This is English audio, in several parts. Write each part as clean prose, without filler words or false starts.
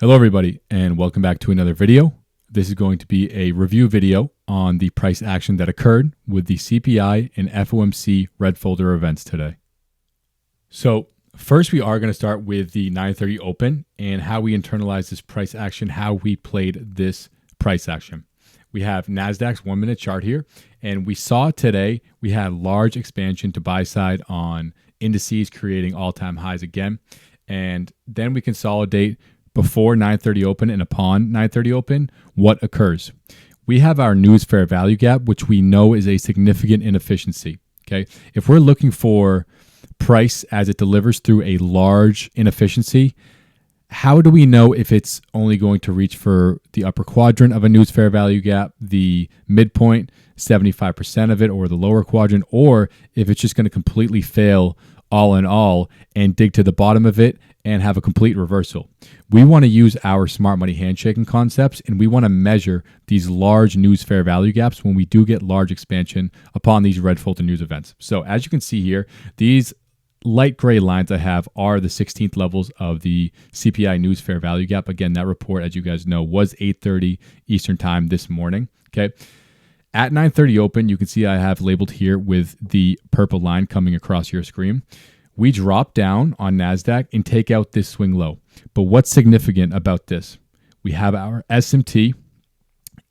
Hello everybody and welcome back to another video. This is going to be a review video on the price action that occurred with the CPI and FOMC red folder events today. So first we are going to start with the 9:30 open and how we internalize this price action, how we played this price action. We have Nasdaq's 1 minute chart here, and we saw today we had large expansion to buy side on indices creating all-time highs again, and then we consolidate before 9:30 open and upon 9:30 open. What occurs? We have our news fair value gap, which we know is a significant inefficiency. Okay, if we're looking for price as it delivers through a large inefficiency, how do we know if it's only going to reach for the upper quadrant of a news fair value gap, the midpoint, 75% of it, or the lower quadrant, or if it's just going to completely fail all in all and dig to the bottom of it and have a complete reversal? We want to use our smart money handshaking concepts, and we want to measure these large news fair value gaps when we do get large expansion upon these red folder news events. So as you can see here, these light gray lines I have are the 16th levels of the CPI news fair value gap. Again, that report, as you guys know, was 8:30 Eastern time this morning. Okay. At 9:30 open, you can see I have labeled here with the purple line coming across your screen. We drop down on Nasdaq and take out this swing low. But what's significant about this? We have our SMT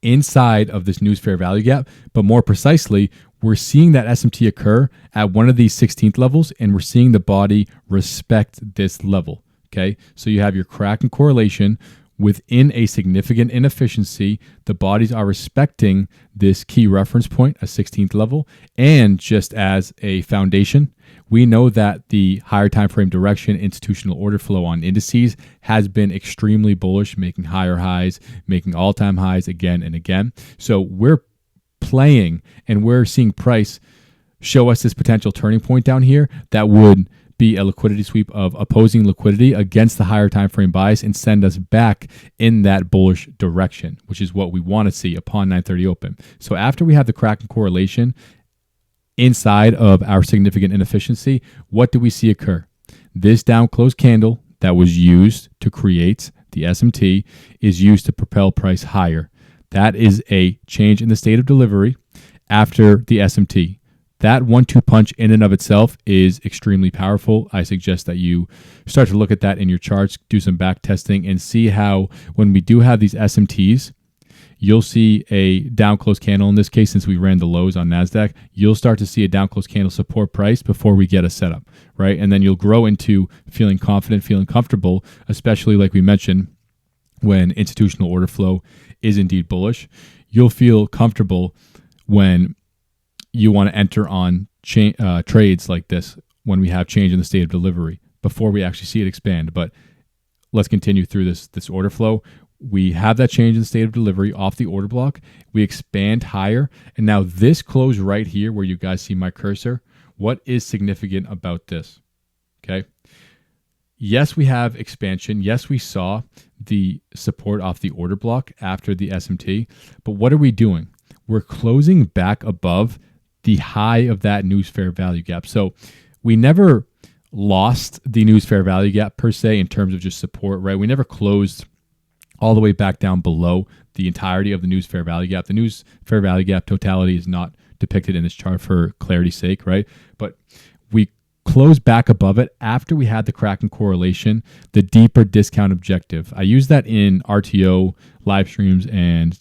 inside of this news fair value gap, but more precisely, we're seeing that SMT occur at one of these 16th levels, and we're seeing the body respect this level. Okay, so you have your crack and correlation within a significant inefficiency. The bodies are respecting this key reference point, a 16th level, and just as a foundation, we know that the higher time frame direction institutional order flow on indices has been extremely bullish, making higher highs, making all-time highs again and again. So we're playing and we're seeing price show us this potential turning point down here that would be a liquidity sweep of opposing liquidity against the higher time frame bias and send us back in that bullish direction, which is what we want to see upon 9:30 open. So after we have the crack and correlation inside of our significant inefficiency, what do we see occur? This down close candle that was used to create the SMT is used to propel price higher. That is a change in the state of delivery after the SMT. That 1-2 punch in and of itself is extremely powerful. I suggest that you start to look at that in your charts, do some back testing, and see how when we do have these SMTs, you'll see a down close candle. In this case, since we ran the lows on Nasdaq, you'll start to see a down close candle support price before we get a setup, right? And then you'll grow into feeling confident, feeling comfortable, especially like we mentioned, when institutional order flow is indeed bullish. You'll feel comfortable when you want to enter on trades like this when we have change in the state of delivery before we actually see it expand. But let's continue through this order flow. We have that change in the state of delivery off the order block. We expand higher. And now this close right here where you guys see my cursor, what is significant about this? Okay. Yes, we have expansion. Yes, we saw the support off the order block after the SMT. But what are we doing? We're closing back above the high of that news fair value gap. So we never lost the news fair value gap per se in terms of just support, right? We never closed all the way back down below the entirety of the news fair value gap. The news fair value gap totality is not depicted in this chart for clarity's sake, right? But we closed back above it after we had the crack and correlation, the deeper discount objective. I use that in RTO live streams and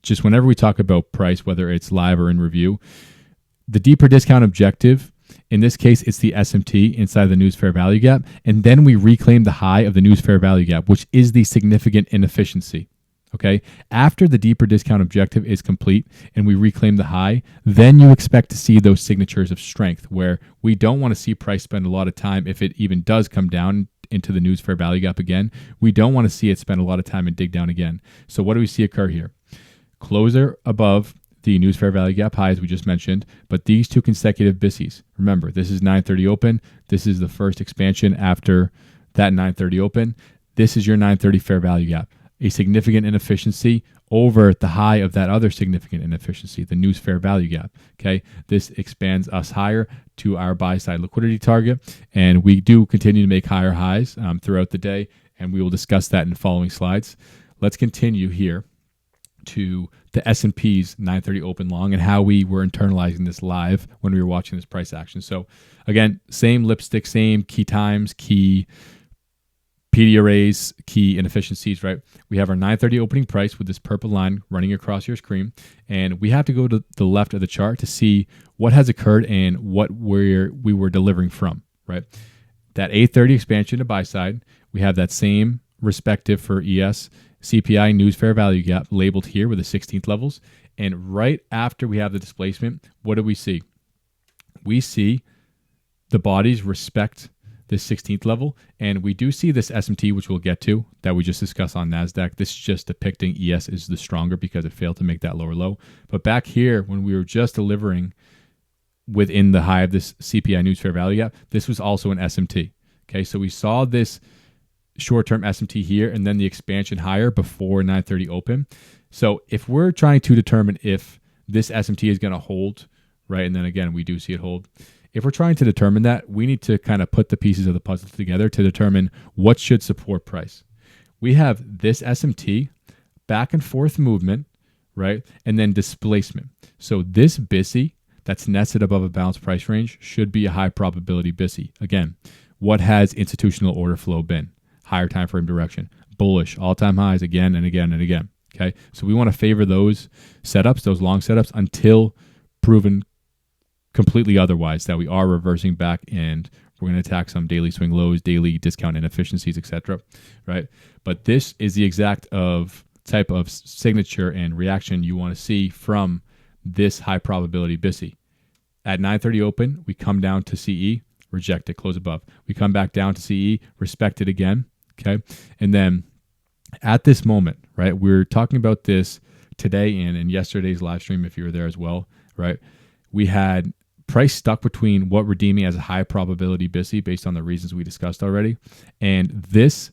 just whenever we talk about price, whether it's live or in review. The deeper discount objective, in this case, it's the SMT inside the news fair value gap. And then we reclaim the high of the news fair value gap, which is the significant inefficiency. Okay. After the deeper discount objective is complete and we reclaim the high, then you expect to see those signatures of strength where we don't want to see price spend a lot of time. If it even does come down into the news fair value gap again, we don't want to see it spend a lot of time and dig down again. So what do we see occur here? Closer above the news fair value gap high, as we just mentioned, but these two consecutive BISIs. Remember, this is 9:30 open. This is the first expansion after that 9:30 open. This is your 9:30 fair value gap. A significant inefficiency over the high of that other significant inefficiency, the news fair value gap. Okay, this expands us higher to our buy side liquidity target, and we do continue to make higher highs throughout the day and we will discuss that in the following slides. Let's continue here to the S&P's 930 open long and how we were internalizing this live when we were watching this price action. So again, same lipstick, same key times, key PD arrays, key inefficiencies, right? We have our 930 opening price with this purple line running across your screen, and we have to go to the left of the chart to see what has occurred and what we were delivering from, right? That 830 expansion to buy side, we have that same respective for ES, CPI news fair value gap labeled here with the 16th levels. And right after we have the displacement, what do we see? We see the bodies respect this 16th level. And we do see this SMT, which we'll get to, that we just discussed on Nasdaq. This is just depicting ES is the stronger because it failed to make that lower low. But back here, when we were just delivering within the high of this CPI news fair value gap, this was also an SMT. Okay, so we saw this short-term SMT here and then the expansion higher before 930 open. So if we're trying to determine if this SMT is going to hold, right, and then again, we do see it hold. If we're trying to determine that, we need to kind of put the pieces of the puzzle together to determine what should support price. We have this SMT, back and forth movement, right, and then displacement. So this BISI that's nested above a balanced price range should be a high probability BISI. Again, what has institutional order flow been? Higher time frame direction, bullish, all-time highs again and again and again. Okay, so we want to favor those setups, those long setups, until proven completely otherwise, that we are reversing back and we're going to attack some daily swing lows, daily discount inefficiencies, etc. Right? But this is the exact type of signature and reaction you want to see from this high probability BISI. At 930 open, we come down to CE, reject it, close above. We come back down to CE, respect it again. Okay. And then at this moment, right, we're talking about this today and in yesterday's live stream, if you were there as well, right, we had price stuck between what we're deeming as a high probability BISI based on the reasons we discussed already, and this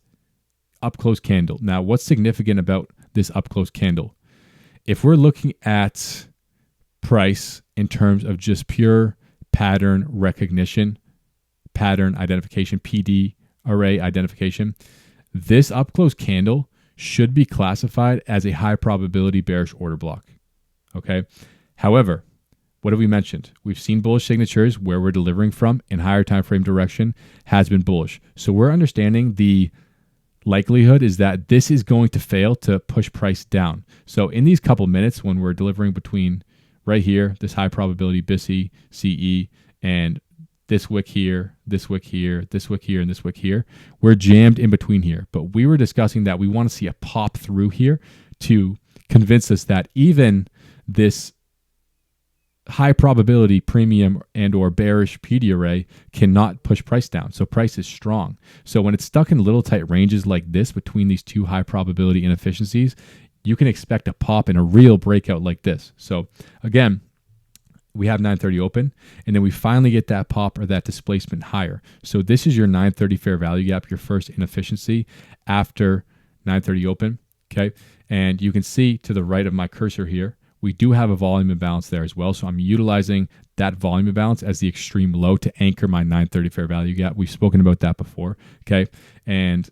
up close candle. Now, what's significant about this up close candle? If we're looking at price in terms of just pure pattern recognition, pattern identification, PD array identification, this up close candle should be classified as a high probability bearish order block. Okay. However, what have we mentioned? We've seen bullish signatures where we're delivering from in higher time frame direction has been bullish. So we're understanding the likelihood is that this is going to fail to push price down. So in these couple minutes when we're delivering between right here, this high probability BISI, CE, and this wick here, this wick here, this wick here, and this wick here, we're jammed in between here. But we were discussing that we want to see a pop through here to convince us that even this high probability premium and or bearish PD array cannot push price down. So price is strong. So when it's stuck in little tight ranges like this between these two high probability inefficiencies, you can expect a pop in a real breakout like this. So again, we have 930 open, and then we finally get that pop or that displacement higher. So this is your 930 fair value gap, your first inefficiency after 930 open, okay? And you can see to the right of my cursor here, we do have a volume imbalance there as well. So I'm utilizing that volume imbalance as the extreme low to anchor my 930 fair value gap. We've spoken about that before, okay? And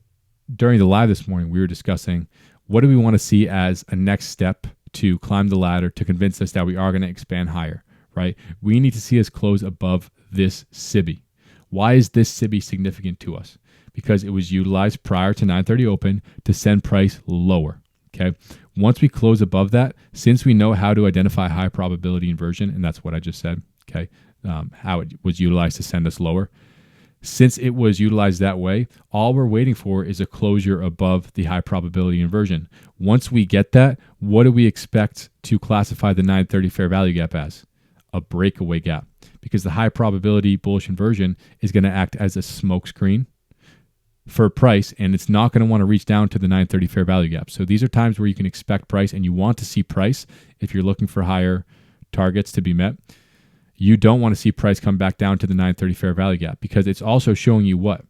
during the live this morning, we were discussing what do we want to see as a next step to climb the ladder to convince us that we are going to expand higher, right? We need to see us close above this SIBI. Why is this SIBI significant to us? Because it was utilized prior to 930 open to send price lower, okay? Once we close above that, since we know how to identify high probability inversion, and that's what I just said, okay, how it was utilized to send us lower, since it was utilized that way, all we're waiting for is a closure above the high probability inversion. Once we get that, what do we expect to classify the 930 fair value gap as? A breakaway gap, because the high probability bullish inversion is going to act as a smoke screen for price, and it's not going to want to reach down to the 930 fair value gap. So these are times where you can expect price, and you want to see price if you're looking for higher targets to be met. You don't want to see price come back down to the 930 fair value gap, because it's also showing you what?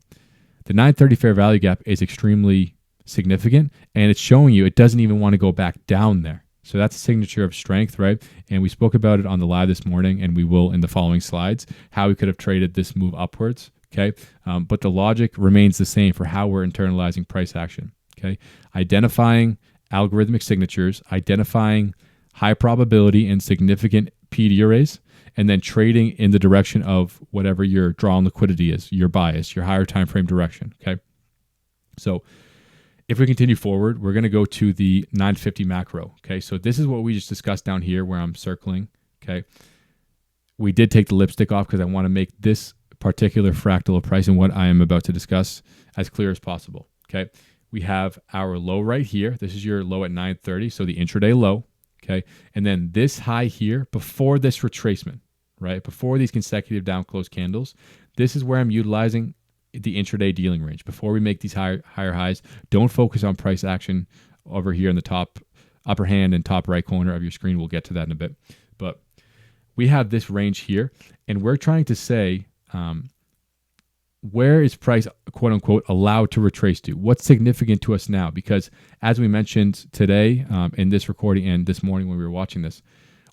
The 930 fair value gap is extremely significant, and it's showing you it doesn't even want to go back down there. So that's a signature of strength, right? And we spoke about it on the live this morning, and we will in the following slides, how we could have traded this move upwards, Okay. But the logic remains the same for how we're internalizing price action. Okay. Identifying algorithmic signatures, identifying high probability and significant PD arrays, and then trading in the direction of whatever your draw on liquidity is, your bias, your higher time frame direction. Okay. So if we continue forward, we're going to go to the 950 macro. Okay. So this is what we just discussed down here where I'm circling. Okay. We did take the lipstick off because I want to make this particular fractal of price and what I am about to discuss as clear as possible. Okay. We have our low right here. This is your low at 930. So the intraday low. Okay. And then this high here before this retracement, right? Before these consecutive down close candles, this is where I'm utilizing the intraday dealing range. Before we make these higher highs, don't focus on price action over here in the top upper hand and top right corner of your screen. We'll get to that in a bit. But we have this range here, and we're trying to say, where is price, quote unquote, allowed to retrace to? What's significant to us now? Because as we mentioned today in this recording and this morning when we were watching this,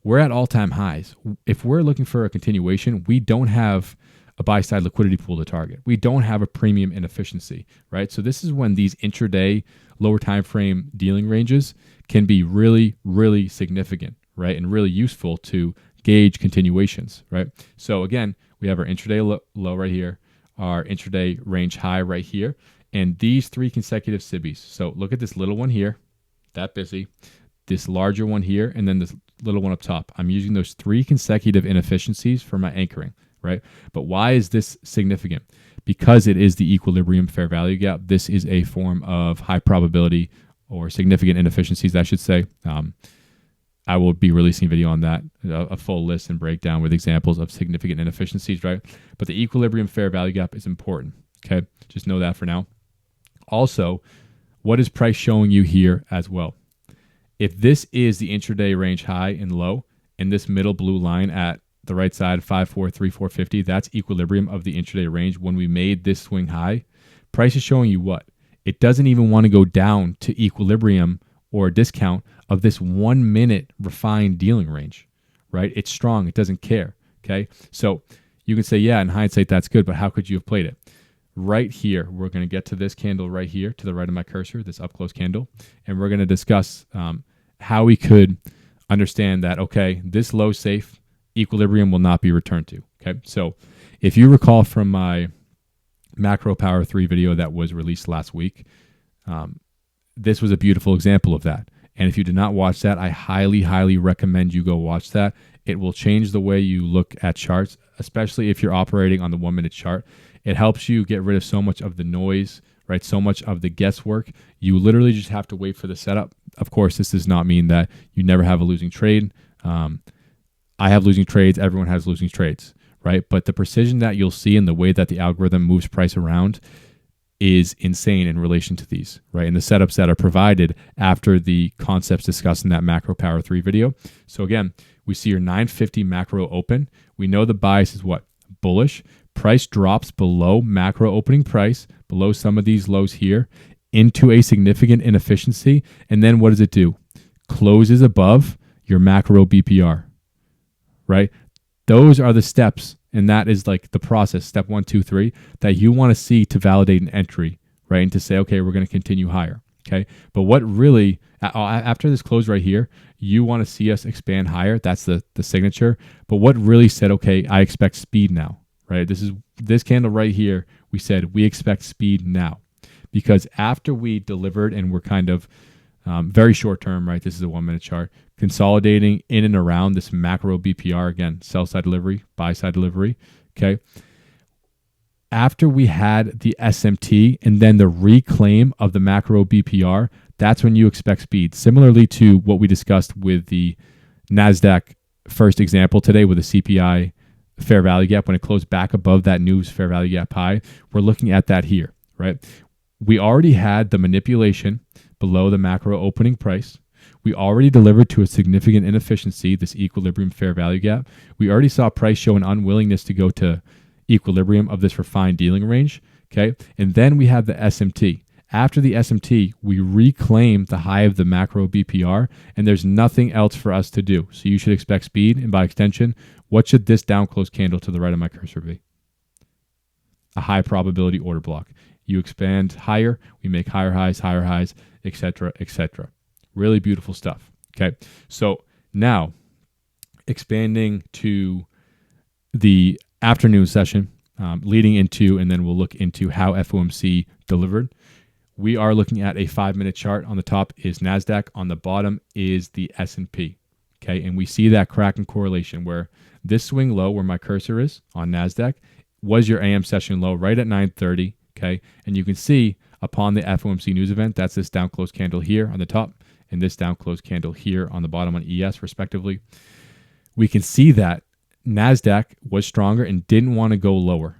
we're at all-time highs. If we're looking for a continuation, we don't have a buy-side liquidity pool to target. We don't have a premium inefficiency, right? So this is when these intraday lower time frame dealing ranges can be really, really significant, right? And really useful to gauge continuations, right? So again, we have our intraday low right here, our intraday range high right here, and these three consecutive SIBIs. So look at this little one here, that busy, this larger one here, and then this little one up top. I'm using those three consecutive inefficiencies for my anchoring, right? But why is this significant? Because it is the equilibrium fair value gap. This is a form of high probability or significant inefficiencies, I should say. I will be releasing a video on that, a full list and breakdown with examples of significant inefficiencies, right? But the equilibrium fair value gap is important, okay? Just know that for now. Also, what is price showing you here as well? If this is the intraday range high and low, and this middle blue line at the right side, 543450, that's equilibrium of the intraday range. When we made this swing high, price is showing you what? It doesn't even want to go down to equilibrium or a discount of this 1 minute refined dealing range, right? It's strong. It doesn't care, okay? So you can say, yeah, in hindsight, that's good, but how could you have played it? Right here, we're going to get to this candle right here to the right of my cursor, this up close candle, and we're going to discuss how we could understand that, okay, this low safe, equilibrium will not be returned to, okay? So if you recall from my Macro Power 3 video that was released last week, this was a beautiful example of that. And if you did not watch that, I highly, highly recommend you go watch that. It will change the way you look at charts, especially if you're operating on the 1 minute chart. It helps you get rid of so much of the noise, right? So much of the guesswork. You literally just have to wait for the setup. Of course, this does not mean that you never have a losing trade. I have losing trades. Everyone has losing trades, right? But the precision that you'll see in the way that the algorithm moves price around is insane in relation to these, right? And the setups that are provided after the concepts discussed in that Macro Power 3 video. So again, we see your 950 macro open. We know the bias is what? Bullish. Price drops below macro opening price, below some of these lows here, into a significant inefficiency. And then what does it do? Closes above your macro BPR, right? Those are the steps. And that is like the process, step 1, 2, 3, that you want to see to validate an entry, right? And to say, okay, we're going to continue higher, okay? But what really, after this close right here, you want to see us expand higher. That's the signature. But what really said, okay, I expect speed now, right? This candle right here, we said we expect speed now. Because after we delivered and we're kind of very short term, right? This is a 1 minute chart. Consolidating in and around this macro BPR, again, sell side delivery, buy side delivery, okay? After we had the SMT and then the reclaim of the macro BPR, that's when you expect speed. Similarly to what we discussed with the Nasdaq first example today with the CPI fair value gap, when it closed back above that new fair value gap high, we're looking at that here, right? We already had the manipulation below the macro opening price. We already delivered to a significant inefficiency, this equilibrium fair value gap. We already saw price show an unwillingness to go to equilibrium of this refined dealing range, okay? And then we have the SMT. After the SMT, we reclaim the high of the macro BPR, and there's nothing else for us to do. So you should expect speed, and by extension, what should this down close candle to the right of my cursor be? a high probability order block. You expand higher, we make higher highs, etc., etc. Really beautiful stuff. Okay, so now expanding to the afternoon session, leading into, and then we'll look into how FOMC delivered. We are looking at a 5-minute chart. On the top is Nasdaq. On the bottom is the S&P. Okay, and we see that crack and correlation where this swing low, where my cursor is on Nasdaq, was your AM session low right at 9:30. Okay, and you can see upon the FOMC news event, that's this down close candle here on the top and this down close candle here on the bottom on ES respectively. We can see that Nasdaq was stronger and didn't want to go lower.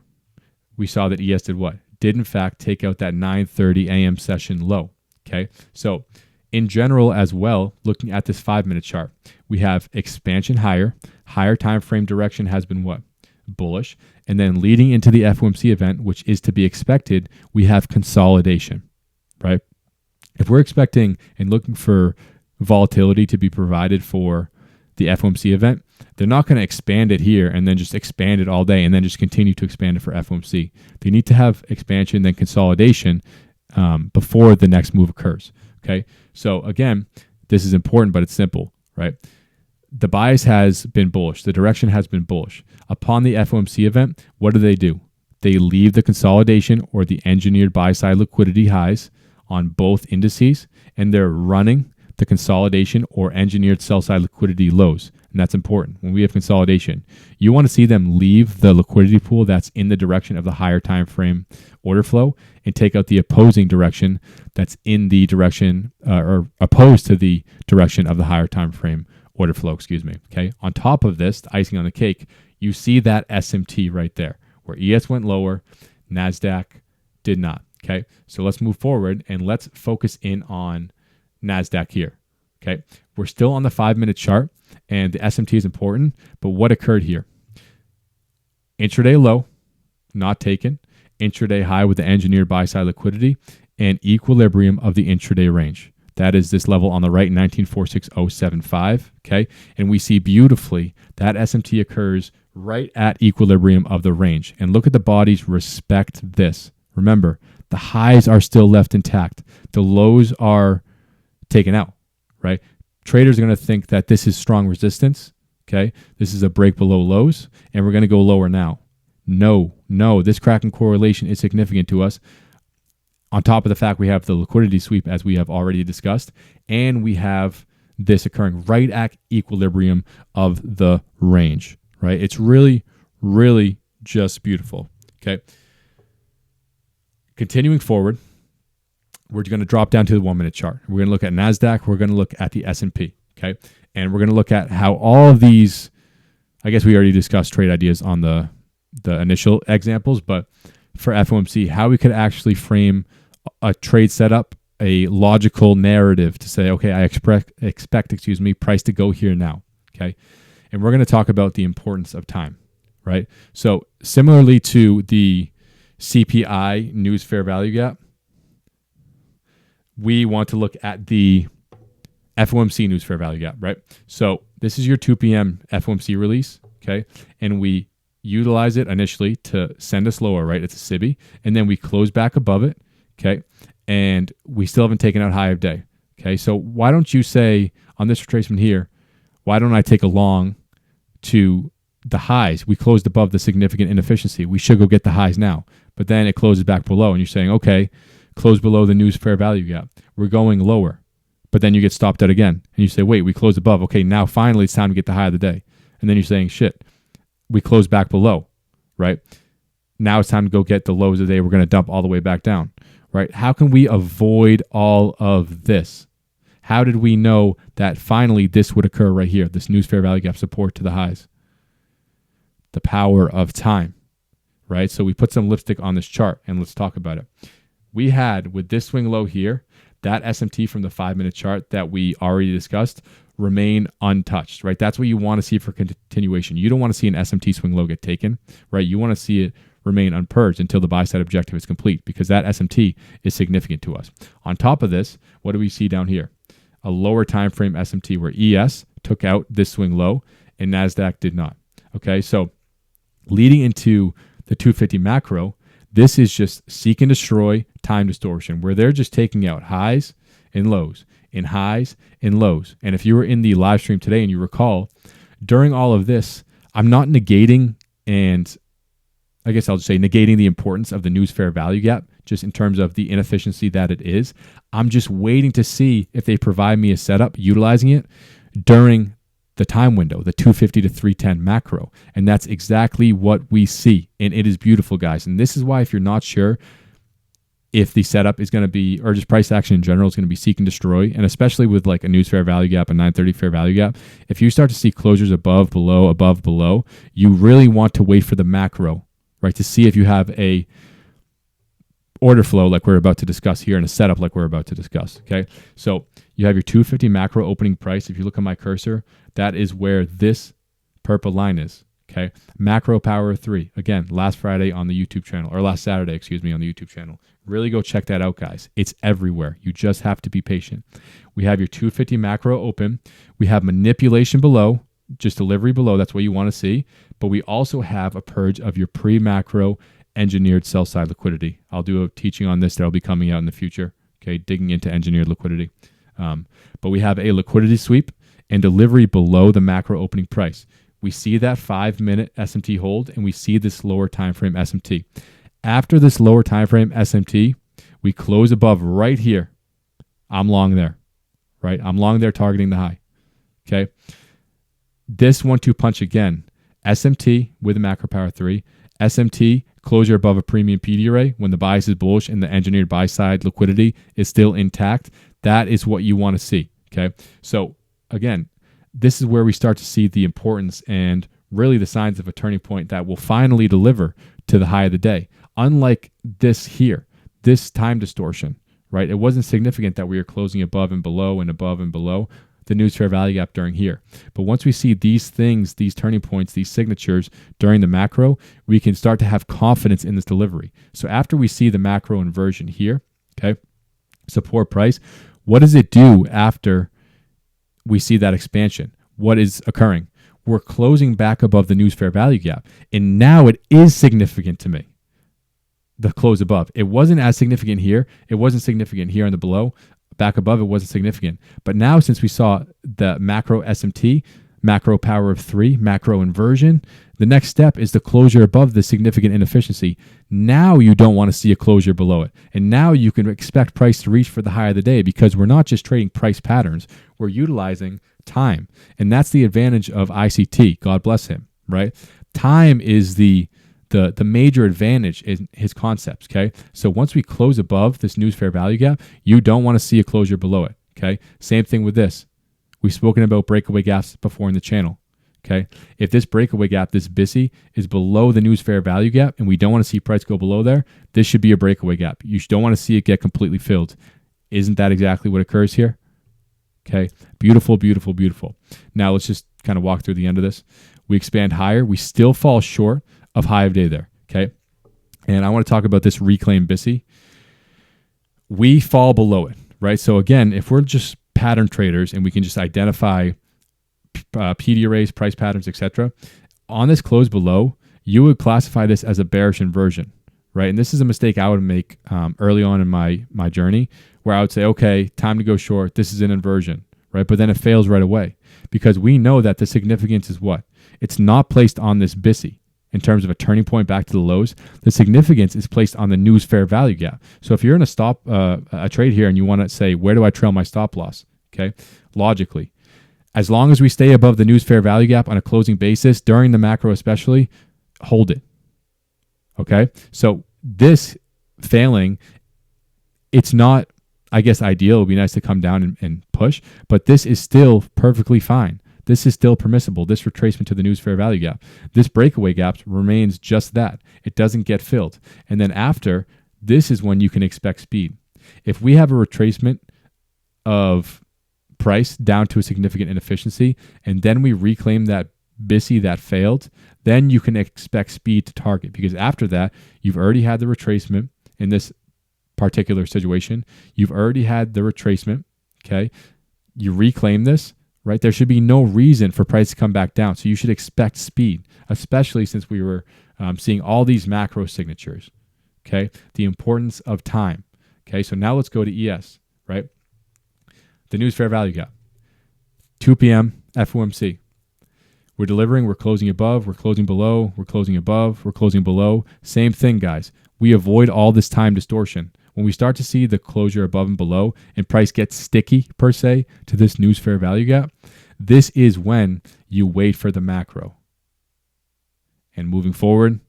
We saw that ES did what? Did in fact take out that 9:30 AM session low. Okay, so in general as well, looking at this 5-minute chart, we have expansion higher time frame direction has been what? Bullish. And then leading into the FOMC event, which is to be expected, we have consolidation, right? If we're expecting and looking for volatility to be provided for the FOMC event, they're not going to expand it here and then just expand it all day and then just continue to expand it for FOMC. They need to have expansion, then consolidation before the next move occurs. Okay, so again, this is important, but it's simple, right? The bias has been bullish. The direction has been bullish. Upon the FOMC event, what do? They leave the consolidation or the engineered buy-side liquidity highs on both indices, and they're running the consolidation or engineered sell-side liquidity lows. And that's important. When we have consolidation, you want to see them leave the liquidity pool that's in the direction of the higher time frame order flow and take out the opposing direction that's in the direction or opposed to the direction of the higher time frame order flow, Okay. On top of this, the icing on the cake, you see that SMT right there where ES went lower, Nasdaq did not. Okay. So let's move forward and let's focus in on Nasdaq here. Okay. We're still on the 5-minute chart and the SMT is important, but what occurred here? Intraday low, not taken. Intraday high with the engineered buy-side liquidity and equilibrium of the intraday range. That is this level on the right, 19,460.75. Okay. And we see beautifully that SMT occurs right at equilibrium of the range. And look at the bodies respect this. Remember, the highs are still left intact. The lows are taken out, right? Traders are going to think that this is strong resistance. Okay. This is a break below lows and we're going to go lower now. No, this crack and correlation is significant to us. On top of the fact we have the liquidity sweep as we have already discussed, and we have this occurring right at equilibrium of the range, right? It's really, really just beautiful, okay? Continuing forward, we're going to drop down to the 1-minute chart. We're going to look at Nasdaq. We're going to look at the S&P, okay? And we're going to look at how all of these, I guess we already discussed trade ideas on the initial examples, but for FOMC, how we could actually frame a trade setup, a logical narrative to say, okay, I expect, price to go here now, okay? And we're going to talk about the importance of time, right? So similarly to the CPI news fair value gap, we want to look at the FOMC news fair value gap, right? So this is your 2 p.m. FOMC release, okay? And we utilize it initially to send us lower, right? It's a SIBI. And then we close back above it, okay? And we still haven't taken out high of day, okay? So why don't you say on this retracement here, why don't I take a long to the highs? We closed above the significant inefficiency. We should go get the highs now. But then it closes back below and you're saying, okay, close below the news fair value gap. We're going lower. But then you get stopped out again. And you say, wait, we closed above. Okay, now finally it's time to get the high of the day. And then you're saying, shit, we closed back below, right? Now it's time to go get the lows of the day. We're going to dump all the way back down, right? How can we avoid all of this? How did we know that finally this would occur right here, this news fair value gap support to the highs? The power of time, right? So we put some lipstick on this chart and let's talk about it. We had with this swing low here, that SMT from the 5-minute chart that we already discussed remain untouched, right? That's what you want to see for continuation. You don't want to see an SMT swing low get taken, right? You want to see it remain unpurged until the buy side objective is complete because that SMT is significant to us. On top of this, what do we see down here? A lower time frame SMT where ES took out this swing low and Nasdaq did not. Okay, so leading into the 250 macro, This is just seek and destroy time distortion, where they're just taking out highs and lows and highs and lows. And if you were in the live stream today and you recall, during all of this, I'm not negating, and I guess I'll just say negating the importance of the news fair value gap, just in terms of the inefficiency that it is. I'm just waiting to see if they provide me a setup utilizing it during the time window, the 250 to 310 macro. And that's exactly what we see. And it is beautiful, guys. And this is why, if you're not sure if the setup is going to be, or just price action in general is going to be seek and destroy, and especially with like a news fair value gap, a 930 fair value gap, if you start to see closures above, below, you really want to wait for the macro, right? To see if you have a order flow like we're about to discuss here and a setup like we're about to discuss, okay? So you have your 250 macro opening price. If you look at my cursor, that is where this purple line is, okay? Macro power of 3. Again, last Friday on the YouTube channel, or last Saturday, on the YouTube channel. Really go check that out, guys. It's everywhere. You just have to be patient. We have your 250 macro open. We have manipulation below, just delivery below. That's what you want to see. But we also have a purge of your pre-macro engineered sell side liquidity. I'll do a teaching on this that'll be coming out in the future, okay, digging into engineered liquidity. But we have a liquidity sweep and delivery below the macro opening price. We see that 5-minute SMT hold, and we see this lower time frame SMT. After this lower time frame SMT, we close above right here. I'm long there, right? I'm long there targeting the high, okay? This 1-2 punch again, SMT with a macro power 3, SMT, closure above a premium PD array when the bias is bullish and the engineered buy side liquidity is still intact. That is what you want to see, okay? So again, this is where we start to see the importance and really the signs of a turning point that will finally deliver to the high of the day. Unlike this here, this time distortion, right? It wasn't significant that we were closing above and below and above and below the news fair value gap during here. But once we see these things, these turning points, these signatures during the macro, we can start to have confidence in this delivery. So after we see the macro inversion here, okay, support price, what does it do after we see that expansion? What is occurring? We're closing back above the news fair value gap. And now it is significant to me, the close above. It wasn't as significant here. It wasn't significant here on the below. Back above, it wasn't significant. But now, since we saw the macro SMT, macro power of 3, macro inversion, the next step is the closure above the significant inefficiency. Now you don't want to see a closure below it. And now you can expect price to reach for the high of the day, because we're not just trading price patterns. We're utilizing time. And that's the advantage of ICT. God bless him, right? Time is the major advantage in his concepts, okay? So once we close above this news fair value gap, you don't want to see a closure below it, okay? Same thing with this. We've spoken about breakaway gaps before in the channel, okay? If this breakaway gap, this BISI, is below the news fair value gap and we don't want to see price go below there, this should be a breakaway gap. You don't want to see it get completely filled. Isn't that exactly what occurs here? Okay, beautiful, beautiful, beautiful. Now let's just kind of walk through the end of this. We expand higher. We still fall short of high of day there, okay? And I want to talk about this reclaim BISI. We fall below it, right? So again, if we're just pattern traders and we can just identify PD arrays, price patterns, etc., on this close below, you would classify this as a bearish inversion, right? And this is a mistake I would make early on in my journey, where I would say, okay, time to go short. This is an inversion, right? But then it fails right away, because we know that the significance is what? It's not placed on this BISI. In terms of a turning point back to the lows, the significance is placed on the news fair value gap. So if you're in a trade here and you want to say, where do I trail my stop loss? Okay, logically, as long as we stay above the news fair value gap on a closing basis, during the macro especially, hold it. Okay, so this failing, it's not, I guess, ideal. It would be nice to come down and push, but this is still perfectly fine. This is still permissible, this retracement to the news fair value gap. This breakaway gap remains just that. It doesn't get filled. And then after, this is when you can expect speed. If we have a retracement of price down to a significant inefficiency, and then we reclaim that BISI that failed, then you can expect speed to target, because after that, you've already had the retracement in this particular situation. You've already had the retracement, okay? You reclaim this, right? There should be no reason for price to come back down. So you should expect speed, especially since we were seeing all these macro signatures. Okay, the importance of time. Okay, so now let's go to ES, right? The news fair value gap. 2 p.m. FOMC. We're delivering, we're closing above, we're closing below, we're closing above, we're closing below. Same thing, guys. We avoid all this time distortion. When we start to see the closure above and below and price gets sticky, per se, to this news fair value gap, this is when you wait for the macro. And moving forward,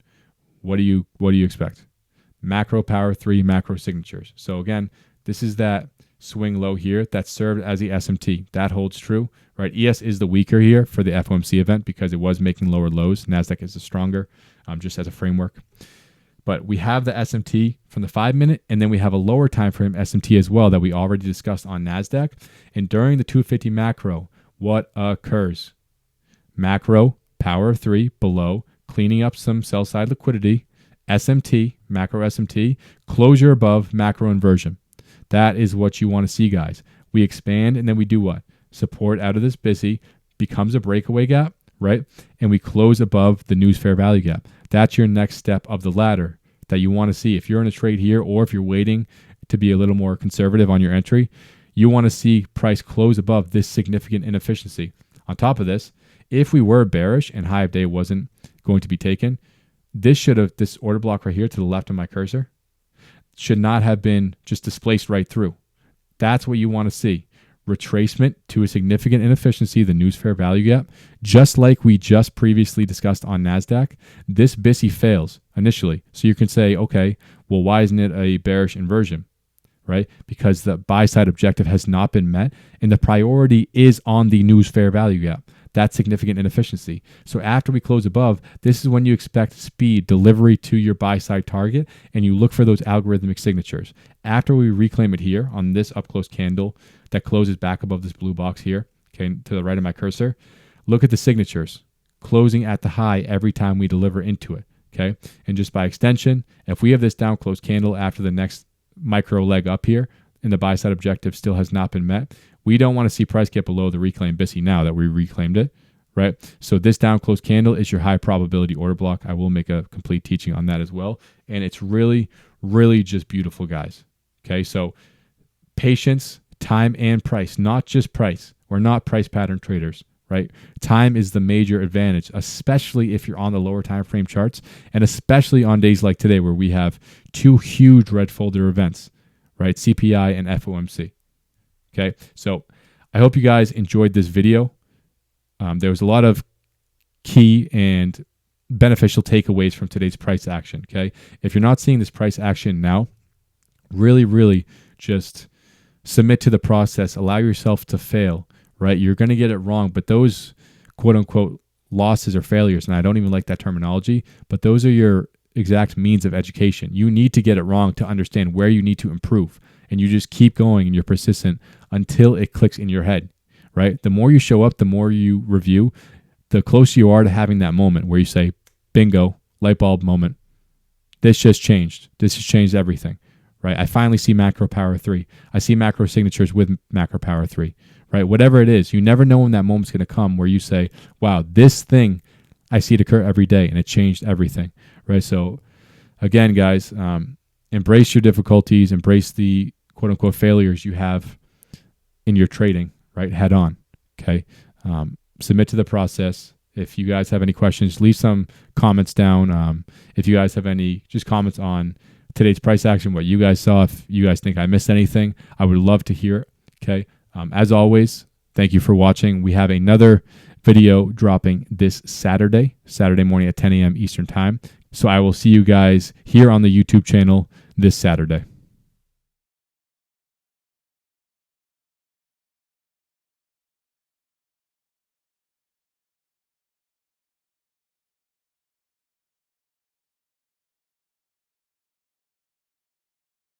what do you expect? Macro power 3, macro signatures. So again, this is that swing low here that served as the SMT. That holds true, right? ES is the weaker here for the FOMC event because it was making lower lows. Nasdaq is the stronger, just as a framework. But we have the SMT from the 5-minute, and then we have a lower time frame SMT as well that we already discussed on Nasdaq. And during the 250 macro, what occurs? Macro power 3 below, cleaning up some sell side liquidity. SMT, macro SMT, closure above, macro inversion. That is what you want to see, guys. We expand and then we do what? Support out of this busy, becomes a breakaway gap, right? And we close above the news fair value gap. That's your next step of the ladder that you want to see. If you're in a trade here or if you're waiting to be a little more conservative on your entry, you want to see price close above this significant inefficiency. On top of this, if we were bearish and high of day wasn't going to be taken, this order block right here to the left of my cursor should not have been just displaced right through. That's what you want to see. Retracement to a significant inefficiency, the news fair value gap, just like we just previously discussed on Nasdaq. This BISI fails initially. So you can say, okay, well, why isn't it a bearish inversion, right? Because the buy side objective has not been met and the priority is on the news fair value gap. That's significant inefficiency. So after we close above, this is when you expect speed, delivery to your buy side target, and you look for those algorithmic signatures. After we reclaim it here on this up close candle that closes back above this blue box here, okay, to the right of my cursor, look at the signatures closing at the high every time we deliver into it, okay? And just by extension, if we have this down close candle after the next micro leg up here and the buy side objective still has not been met, we don't want to see price get below the reclaimed BISI now that we reclaimed it, right? So this down close candle is your high probability order block. I will make a complete teaching on that as well. And it's really, really just beautiful, guys. Okay, so patience, time, and price, not just price. We're not price pattern traders, right? Time is the major advantage, especially if you're on the lower time frame charts, and especially on days like today where we have two huge red folder events, right? CPI and FOMC. Okay, so I hope you guys enjoyed this video. There was a lot of key and beneficial takeaways from today's price action. Okay, if you're not seeing this price action now, really, really just submit to the process. Allow yourself to fail, right? You're going to get it wrong, but those quote unquote losses or failures, and I don't even like that terminology, but those are your exact means of education. You need to get it wrong to understand where you need to improve. And you just keep going and you're persistent until it clicks in your head, right? The more you show up, the more you review, the closer you are to having that moment where you say, bingo, light bulb moment. This just changed. This has changed everything, right? I finally see macro power 3. I see macro signatures with macro power 3, right? Whatever it is, you never know when that moment's going to come where you say, wow, this thing, I see it occur every day and it changed everything, right? So again, guys, embrace your difficulties, embrace the quote unquote failures you have in your trading, right? Head on. Okay. Submit to the process. If you guys have any questions, leave some comments down. If you guys have any just comments on today's price action, what you guys saw, if you guys think I missed anything, I would love to hear it. Okay. As always, thank you for watching. We have another video dropping this Saturday morning at 10 a.m. Eastern time. So I will see you guys here on the YouTube channel this Saturday.